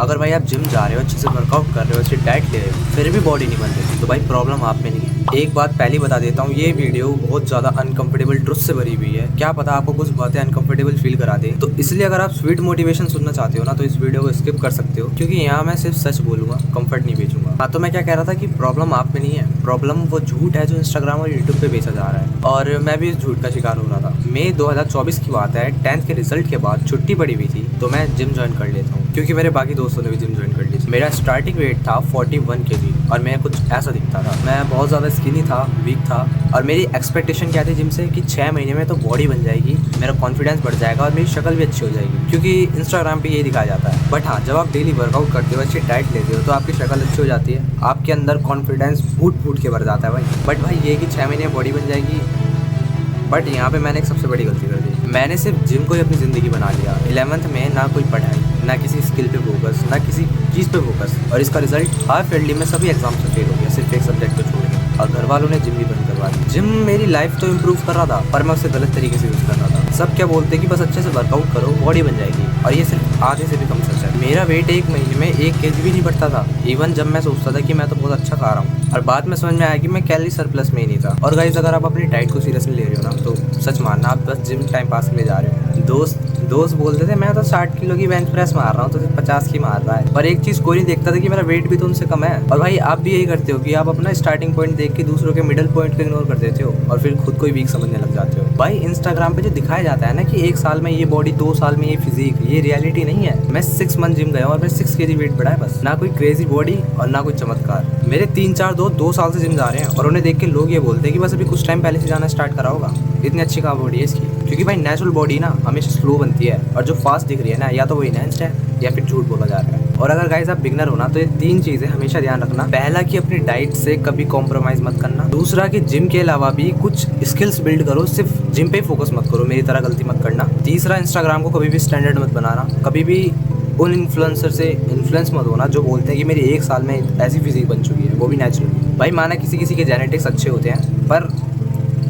अगर भाई आप जिम जा रहे हो, अच्छे से वर्कआउट कर रहे हो, अच्छी डाइट ले रहे हो, फिर भी बॉडी नहीं बन रही, तो भाई प्रॉब्लम आप में नहीं है। एक बात पहले बता देता हूँ, ये वीडियो बहुत ज़्यादा अनकंफर्टेबल ट्रुथ से भरी हुई है। क्या पता आपको कुछ बातें अनकंफर्टेबल फील करा दे, तो इसलिए अगर आप स्वीट मोटिवेशन सुनना चाहते हो ना, तो इस वीडियो को स्किप कर सकते हो, क्योंकि यहाँ मैं सिर्फ सच बोलूंगा, कंफर्ट नहीं बेचूंगा। हाँ, तो मैं क्या कह रहा था कि प्रॉब्लम आप में नहीं है, प्रॉब्लम वो झूठ है जो इंस्टाग्राम और यूट्यूब पे बेचा जा रहा है, और मैं भी इस झूठ का शिकार हो रहा था। मई 2024 की बात है, 10th के रिजल्ट के बाद छुट्टी पड़ी हुई थी, तो मैं जिम ज्वाइन कर लेता हूँ, क्योंकि मेरे बाकी दोस्तों ने भी जिम ज्वाइन कर ली थी। मेरा स्टार्टिंग वेट था 41 kg और मैं कुछ ऐसा दिखता था। मैं बहुत ज़्यादा स्किनी था, वीक था, और मेरी एक्सपेक्टेशन क्या थी जिम से कि 6 महीने में तो बॉडी बन जाएगी, मेरा कॉन्फिडेंस बढ़ जाएगा और मेरी शक्ल भी अच्छी हो जाएगी, क्योंकि इंस्टाग्राम पे यही दिखाया जाता है। बट हाँ, जब आप डेली वर्कआउट करते हो, अच्छी डाइट लेते हो, तो आपकी शक्ल अच्छी हो जाती है, आपके अंदर कॉन्फिडेंस फूट फूट के भर जाता है भाई। बट भाई ये कि 6 महीने में बॉडी बन जाएगी, बट यहाँ पे मैंने एक सबसे बड़ी गलती कर दी। मैंने सिर्फ जिम को ही अपनी ज़िंदगी बना लिया। 11th में ना कोई पढ़ाई, ना किसी स्किल पे फोकस, ना किसी चीज़ पे फोकस, और इसका रिजल्ट हर फील्ड में सभी एग्जाम से फेल हो गया, सिर्फ एक सब्जेक्ट को छोड़ के। और घर वालों ने जिम भी बंद करवा दी। जिम मेरी लाइफ तो इम्प्रूव कर रहा था, पर मैं उसे गलत तरीके से यूज़ कर रहा था। सब क्या बोलते कि बस अच्छे से वर्कआउट करो, बॉडी बन जाएगी, और ये सिर्फ आधे से भी कम सच है। मेरा वेट एक महीने में 1 kg भी नहीं बढ़ता था, इवन जब मैं सोचता था कि मैं तो बहुत अच्छा खा रहा हूँ, और बाद में समझ में आया कि मैं कैलोरी सरप्लस में ही नहीं था। और गाइस, अगर आप अपनी डाइट को सीरियसली ले रहे हो ना, तो सच मानना आप बस जिम टाइम पास के लिए जा रहे हो। दोस्त बोलते थे मैं तो 60 किलो की बेंच प्रेस मार रहा हूँ, तो 50 की मार रहा है, पर एक चीज़ कोई नहीं देखता था कि मेरा वेट भी तो उनसे कम है। और भाई आप भी यही करते हो कि आप अपना स्टार्टिंग पॉइंट देख के दूसरों के मिडिल पॉइंट को इग्नोर कर देते हो, और फिर खुद को ही वीक समझने लग जाते हो। भाई इंस्टाग्राम पे जो दिखाया जाता है ना कि 1 साल में ये बॉडी, 2 साल में ये फिजिक, ये रियलिटी नहीं है। मैं 6 मंथ जिम गया और मैं 6 kg वेट बढ़ा है बस। ना कोई क्रेजी बॉडी और ना कोई चमत्कार। मेरे 3-4 दोस्त 2 साल से जिम जा रहे हैं, और उन्हें देख के लोग ये बोलते हैं कि बस अभी कुछ टाइम पहले से जाना स्टार्ट करा होगा, इतनी अच्छी कहाँ बॉडी है इसकी। क्योंकि भाई नेचुरल बॉडी ना हमेशा स्लो बनती है, और जो फास्ट दिख रही है ना, या तो वो इनहेंस्ड है या फिर झूठ बोला जा रहा है। और अगर गाइस आप बिगनर हो ना, तो ये 3 चीज़ें हमेशा ध्यान रखना। पहला कि अपनी डाइट से कभी कॉम्प्रोमाइज़ मत करना। दूसरा कि जिम के अलावा भी कुछ स्किल्स बिल्ड करो, सिर्फ जिम पे फोकस मत करो, मेरी तरह गलती मत करना। तीसरा, इंस्टाग्राम को कभी भी स्टैंडर्ड मत बनाना, कभी भी उन इन्फ्लुएंसर से इन्फ्लुएंस मत होना जो बोलते हैं कि मेरी 1 साल में ऐसी फिजिक बन चुकी है, वो भी नेचुरल। भाई माना किसी के जेनेटिक्स अच्छे होते हैं, पर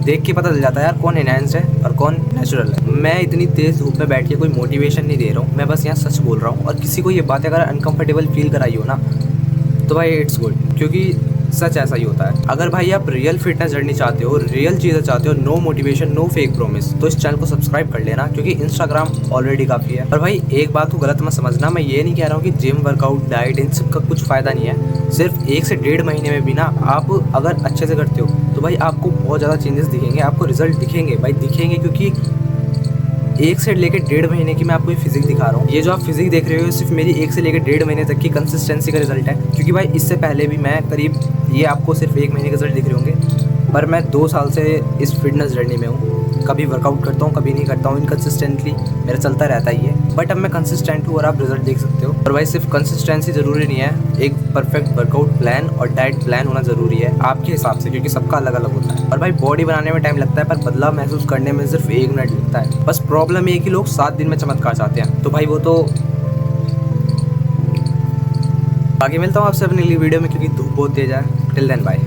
देख के पता चल जाता है यार कौन एनहांस है और कौन नेचुरल है। मैं इतनी तेज़ धूप में बैठ के कोई मोटिवेशन नहीं दे रहा हूँ, मैं बस यहाँ सच बोल रहा हूँ। और किसी को ये बातें अगर अनकंफर्टेबल फील कराई हो ना, तो भाई इट्स गुड, क्योंकि सच ऐसा ही होता है। अगर भाई आप रियल फिटनेस जर्नी चाहते हो, रियल चीज़ें चाहते हो, no motivation, no fake promise, तो इस चैनल को सब्सक्राइब कर लेना, क्योंकि इंस्टाग्राम ऑलरेडी काफ़ी है। और भाई एक बात को गलत मत समझना, मैं ये नहीं कह रहा हूँ कि जिम, वर्कआउट, डाइट, इन सब का कुछ फ़ायदा नहीं है। सिर्फ 1 से 1.5 महीने में भी ना आप अगर अच्छे से करते हो, तो भाई आपको बहुत ज़्यादा चेंजेस दिखेंगे, आपको रिजल्ट दिखेंगे भाई, दिखेंगे। क्योंकि 1 से लेकर 1.5 महीने की मैं आपको ये फिजिक दिखा रहा हूँ। ये जो आप फिजिक देख रहे हो, सिर्फ मेरी 1 से लेकर 1.5 महीने तक की कंसिस्टेंसी का रिजल्ट है। क्योंकि भाई इससे पहले भी मैं करीब, ये आपको सिर्फ 1 महीने के रिजल्ट दिख रहे होंगे, पर मैं 2 साल से इस फिटनेस जर्नी में हूँ। कभी वर्कआउट करता हूँ, कभी नहीं करता हूँ, इनकन्सिस्टेंटली मेरा चलता रहता ही है, बट अब मैं कंसिस्टेंट हूँ और आप रिजल्ट देख सकते हो। और भाई सिर्फ कंसिस्टेंसी ज़रूरी नहीं है, एक परफेक्ट वर्कआउट प्लान और डाइट प्लान होना ज़रूरी है आपके हिसाब से, क्योंकि सबका अलग अलग होता है। और भाई बॉडी बनाने में टाइम लगता है, पर बदलाव महसूस करने में सिर्फ 1 मिनट लगता है। बस प्रॉब्लम ये कि लोग 7 दिन में चमत्कार चाहते हैं, तो भाई वो तो बाकी मिलता हूँ आपसे अपनी अगली वीडियो में, क्योंकि धूप बहुत तेज है। Till then bye.